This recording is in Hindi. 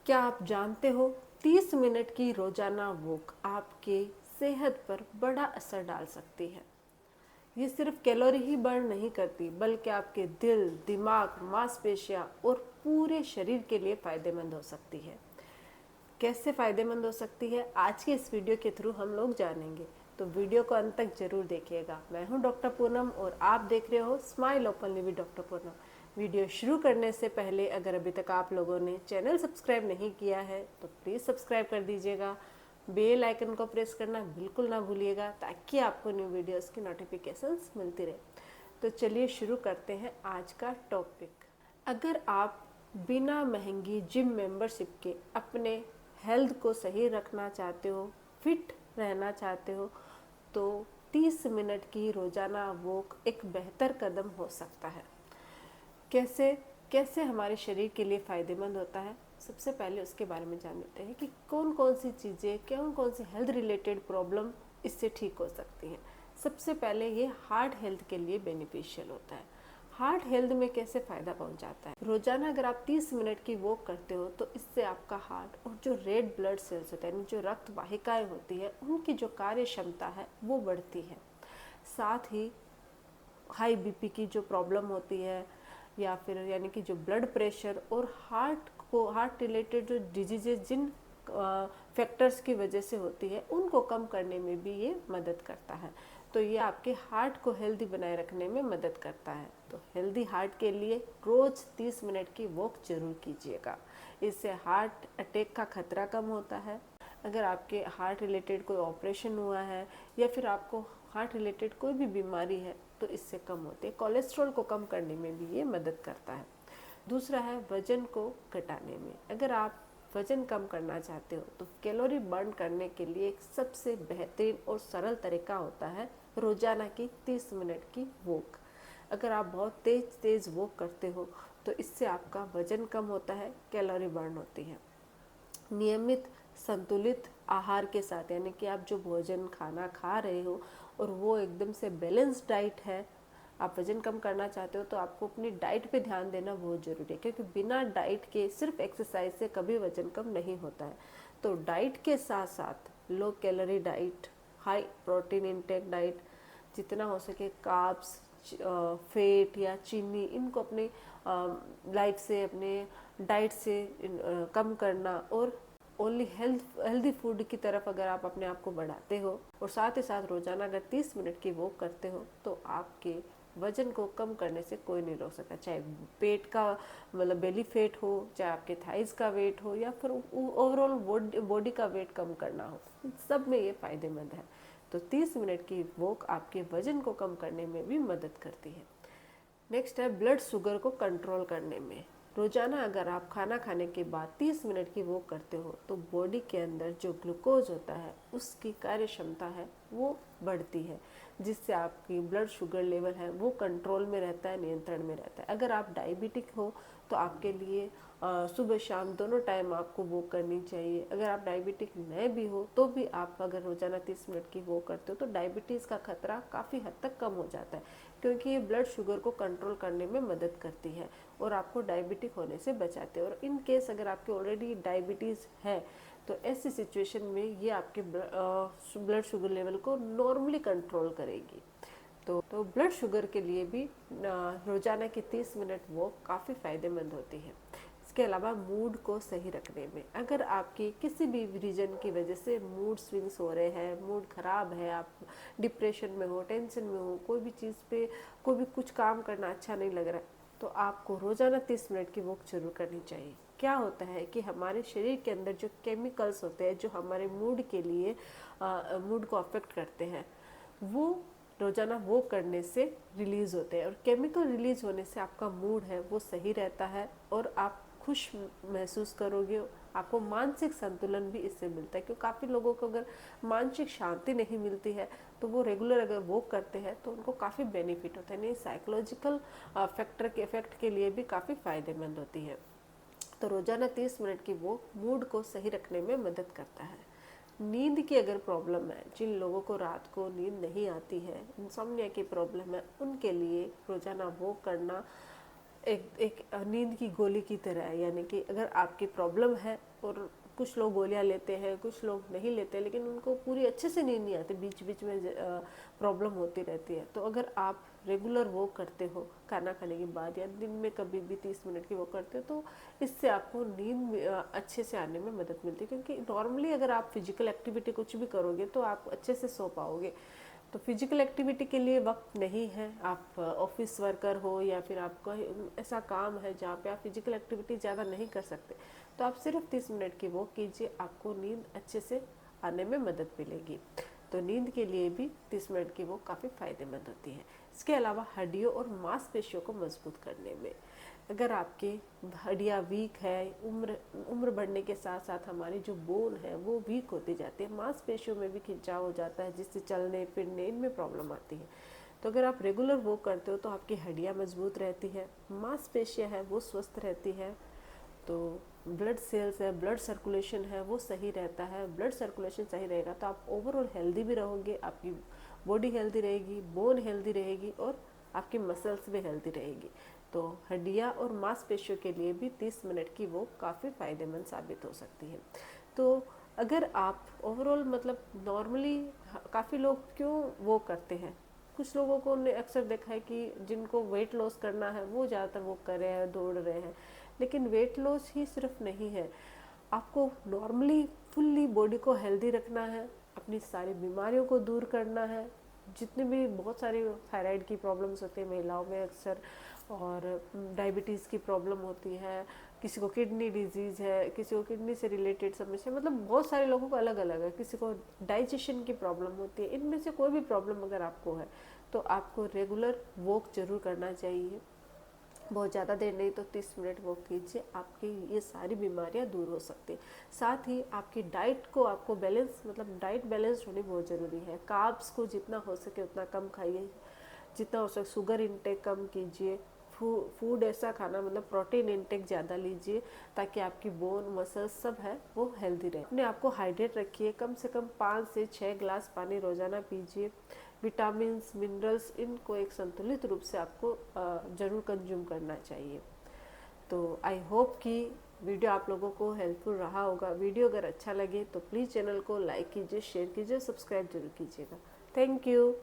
क्या आप जानते हो 30 मिनट की रोजाना वॉक आपके सेहत पर बड़ा असर डाल सकती है। ये सिर्फ कैलोरी ही बर्न नहीं करती बल्कि आपके दिल, दिमाग, मांसपेशियां और पूरे शरीर के लिए फायदेमंद हो सकती है। कैसे फायदेमंद हो सकती है आज के इस वीडियो के थ्रू हम लोग जानेंगे, तो वीडियो को अंत तक जरूर देखिएगा। मैं हूं डॉक्टर पूनम और आप देख रहे हो smile openly with doctor Poonam. Video शुरू करने से पहले अगर अभी तक आप लोगों ने चैनल सब्सक्राइब नहीं किया है तो प्लीज़ सब्सक्राइब कर दीजिएगा। बेल आइकन को प्रेस करना बिल्कुल ना भूलिएगा ताकि आपको न्यू वीडियोस की नोटिफिकेशंस मिलती रहे। तो चलिए शुरू करते हैं आज का टॉपिक। अगर आप बिना महंगी जिम मेंबरशिप के अपने हेल्थ को सही रखना चाहते हो, फिट रहना चाहते हो, तो 30 मिनट की रोजाना वॉक एक बेहतर कदम हो सकता है। कैसे कैसे हमारे शरीर के लिए फ़ायदेमंद होता है, सबसे पहले उसके बारे में जान लेते हैं कि कौन कौन सी चीज़ें, कौन कौन सी हेल्थ रिलेटेड प्रॉब्लम इससे ठीक हो सकती हैं। सबसे पहले ये हार्ट हेल्थ के लिए बेनिफिशियल होता है। हार्ट हेल्थ में कैसे फ़ायदा पहुंचाता है, रोजाना अगर आप 30 मिनट की वॉक करते हो तो इससे आपका हार्ट और जो रेड ब्लड सेल्स होते हैं, यानी जो रक्त वाहिकाएं होती है, उनकी जो कार्य क्षमता है वो बढ़ती है। साथ ही हाई बीपी की जो प्रॉब्लम होती है या फिर यानी कि जो ब्लड प्रेशर और हार्ट रिलेटेड जो डिजीजेज जिन फैक्टर्स की वजह से होती है उनको कम करने में भी ये मदद करता है। तो ये आपके हार्ट को हेल्दी बनाए रखने में मदद करता है। तो हेल्दी हार्ट के लिए रोज 30 मिनट की वॉक जरूर कीजिएगा। इससे हार्ट अटैक का खतरा कम होता है। अगर आपके हार्ट रिलेटेड कोई ऑपरेशन हुआ है या फिर आपको हार्ट रिलेटेड कोई भी बीमारी है तो इससे कम होते हैं। कोलेस्ट्रॉल को कम करने में भी ये मदद करता है। दूसरा है वजन को घटाने में। अगर आप वजन कम करना चाहते हो तो कैलोरी बर्न करने के लिए एक सबसे बेहतरीन और सरल तरीका होता है रोजाना की 30 मिनट की वॉक। अगर आप बहुत तेज तेज वॉक करते हो तो इससे आपका वजन कम होता है, कैलोरी बर्न होती है। नियमित संतुलित आहार के साथ, यानी कि आप जो भोजन खाना खा रहे हो और वो एकदम से बैलेंस डाइट है, आप वजन कम करना चाहते हो तो आपको अपनी डाइट पे ध्यान देना बहुत ज़रूरी है, क्योंकि बिना डाइट के सिर्फ एक्सरसाइज से कभी वजन कम नहीं होता है। तो डाइट के साथ साथ low calorie diet, high protein intake diet, जितना हो सके कार्ब्स, फेट या चीनी, इनको अपने लाइफ से, अपने डाइट से कम करना और ओनली हेल्दी फूड की तरफ अगर आप अपने आप को बढ़ाते हो और साथ ही साथ रोजाना अगर 30 मिनट की वॉक करते हो तो आपके वजन को कम करने से कोई नहीं रोक सकता। चाहे पेट का मतलब बेली फैट हो, चाहे आपके थाइज का वेट हो या फिर ओवरऑल बॉडी का वेट कम करना हो, सब में ये फायदेमंद है। तो 30 मिनट की वॉक आपके वजन को कम करने में भी मदद करती है। नेक्स्ट है ब्लड शुगर को कंट्रोल करने में। रोजाना अगर आप खाना खाने के बाद 30 मिनट की वॉक करते हो तो बॉडी के अंदर जो ग्लूकोज होता है उसकी कार्य क्षमता है वो बढ़ती है, जिससे आपकी ब्लड शुगर लेवल है वो कंट्रोल में रहता है, नियंत्रण में रहता है। अगर आप डायबिटिक हो तो आपके लिए सुबह शाम दोनों टाइम आपको वॉक करनी चाहिए। अगर आप डायबिटिक नहीं भी हो तो भी आप अगर रोजाना 30 मिनट की वॉक करते हो तो डायबिटीज़ का खतरा काफ़ी हद तक कम हो जाता है, क्योंकि ये ब्लड शुगर को कंट्रोल करने में मदद करती है और आपको डायबिटिक होने से बचाते हैं। और इन केस अगर आपके ऑलरेडी डायबिटीज़ है तो ऐसी सिचुएशन में ये आपके ब्लड शुगर लेवल को नॉर्मली कंट्रोल करेगी। तो ब्लड शुगर के लिए भी रोजाना की 30 मिनट वॉक काफ़ी फायदेमंद होती है। इसके अलावा मूड को सही रखने में, अगर आपकी किसी भी रीजन की वजह से मूड स्विंग्स हो रहे हैं, मूड ख़राब है, आप डिप्रेशन में हो, टेंशन में हो, कोई भी चीज़ पे कोई भी कुछ काम करना अच्छा नहीं लग रहा है, तो आपको रोज़ाना 30 मिनट की वॉक जरूर करनी चाहिए। क्या होता है कि हमारे शरीर के अंदर जो केमिकल्स होते हैं जो हमारे मूड के लिए मूड को अफेक्ट करते हैं, वो रोजाना वो करने से रिलीज होते हैं और केमिकल रिलीज होने से आपका मूड है वो सही रहता है और आप खुश महसूस करोगे। आपको मानसिक संतुलन भी इससे मिलता है, क्योंकि काफ़ी लोगों को अगर मानसिक शांति नहीं मिलती है तो वो रेगुलर अगर वॉक करते हैं तो उनको काफ़ी बेनिफिट होता है। नहीं, साइकोलॉजिकल फैक्टर के इफेक्ट के लिए भी काफ़ी फायदेमंद होती है। तो रोजाना 30 मिनट की वॉक मूड को सही रखने में मदद करता है। नींद की अगर प्रॉब्लम है, जिन लोगों को रात को नींद नहीं आती है, इंसोम्निया की प्रॉब्लम है, उनके लिए रोजाना वॉक करना एक एक नींद की गोली की तरह है, यानी कि अगर आपकी प्रॉब्लम है, और कुछ लोग गोलियां लेते हैं, कुछ लोग नहीं लेते, लेकिन उनको पूरी अच्छे से नींद नहीं आती, बीच बीच में प्रॉब्लम होती रहती है। तो अगर आप रेगुलर वॉक करते हो खाना खाने के बाद, या दिन में कभी भी 30 मिनट की वॉक करते हो, तो इससे आपको नींद अच्छे से आने में मदद मिलती है। क्योंकि नॉर्मली अगर आप फिजिकल एक्टिविटी कुछ भी करोगे तो आप अच्छे से सो पाओगे। तो फिजिकल एक्टिविटी के लिए वक्त नहीं है, आप ऑफिस वर्कर हो या फिर आपका ऐसा काम है जहाँ पे आप फिजिकल एक्टिविटी ज़्यादा नहीं कर सकते, तो आप सिर्फ 30 मिनट की वॉक कीजिए, आपको नींद अच्छे से आने में मदद मिलेगी। तो नींद के लिए भी 30 मिनट की वॉक काफ़ी फ़ायदेमंद होती है। इसके अलावा हड्डियों और मांसपेशियों को मजबूत करने में, अगर आपकी हड्डियाँ वीक है, उम्र बढ़ने के साथ साथ हमारी जो बोन है वो वीक होती जाती है, मांसपेशियों में भी खिंचाव हो जाता है, जिससे चलने फिरने इनमें प्रॉब्लम आती है। तो अगर आप रेगुलर वॉक करते हो तो आपकी हड्डियाँ मजबूत रहती है, मांसपेशियाँ है वो स्वस्थ रहती है, तो ब्लड सेल्स है, ब्लड सर्कुलेशन है वो सही रहता है। ब्लड सर्कुलेशन सही रहेगा तो आप ओवरऑल हेल्दी भी रहोगे, आपकी बॉडी हेल्दी रहेगी, बोन हेल्दी रहेगी, और आपकी मसल्स भी हेल्दी रहेगी। तो हड्डियाँ और मांसपेशियों के लिए भी 30 मिनट की वो काफ़ी फ़ायदेमंद साबित हो सकती है। तो अगर आप ओवरऑल मतलब नॉर्मली, काफ़ी लोग क्यों वो करते हैं, कुछ लोगों को ने अक्सर देखा है कि जिनको वेट लॉस करना है वो ज़्यादातर वो कर रहे हैं, दौड़ रहे हैं। लेकिन वेट लॉस ही सिर्फ नहीं है, आपको नॉर्मली फुल्ली बॉडी को हेल्दी रखना है, अपनी सारी बीमारियों को दूर करना है। जितने भी बहुत सारी थायराइड की प्रॉब्लम्स होती है महिलाओं में अक्सर, और डायबिटीज़ की प्रॉब्लम होती है, किसी को किडनी डिजीज़ है, किसी को किडनी से रिलेटेड समस्या, मतलब बहुत सारे लोगों को अलग अलग है, किसी को डाइजेशन की प्रॉब्लम होती है। इनमें से कोई भी प्रॉब्लम अगर आपको है तो आपको रेगुलर वॉक जरूर करना चाहिए। बहुत ज़्यादा देर नहीं तो 30 मिनट वॉक कीजिए, आपकी ये सारी बीमारियां दूर हो सकती हैं। साथ ही आपकी डाइट को आपको बैलेंस, मतलब डाइट बैलेंस होनी बहुत ज़रूरी है। कार्ब्स को जितना हो सके उतना कम खाइए, जितना हो सके शुगर इंटेक कम कीजिए, फूड ऐसा खाना, मतलब प्रोटीन इंटेक ज़्यादा लीजिए, ताकि आपकी बोन मसल्स सब है वो हेल्दी रहे। अपने आप को हाइड्रेट रखिए, कम से कम 5 से 6 गिलास पानी रोज़ाना पीजिए। विटामिन्स, मिनरल्स, इनको एक संतुलित रूप से आपको ज़रूर कंज्यूम करना चाहिए। तो आई होप कि वीडियो आप लोगों को हेल्पफुल रहा होगा। वीडियो अगर अच्छा लगे तो प्लीज़ चैनल को लाइक कीजिए, शेयर कीजिए, सब्सक्राइब जरूर कीजिएगा। Thank you.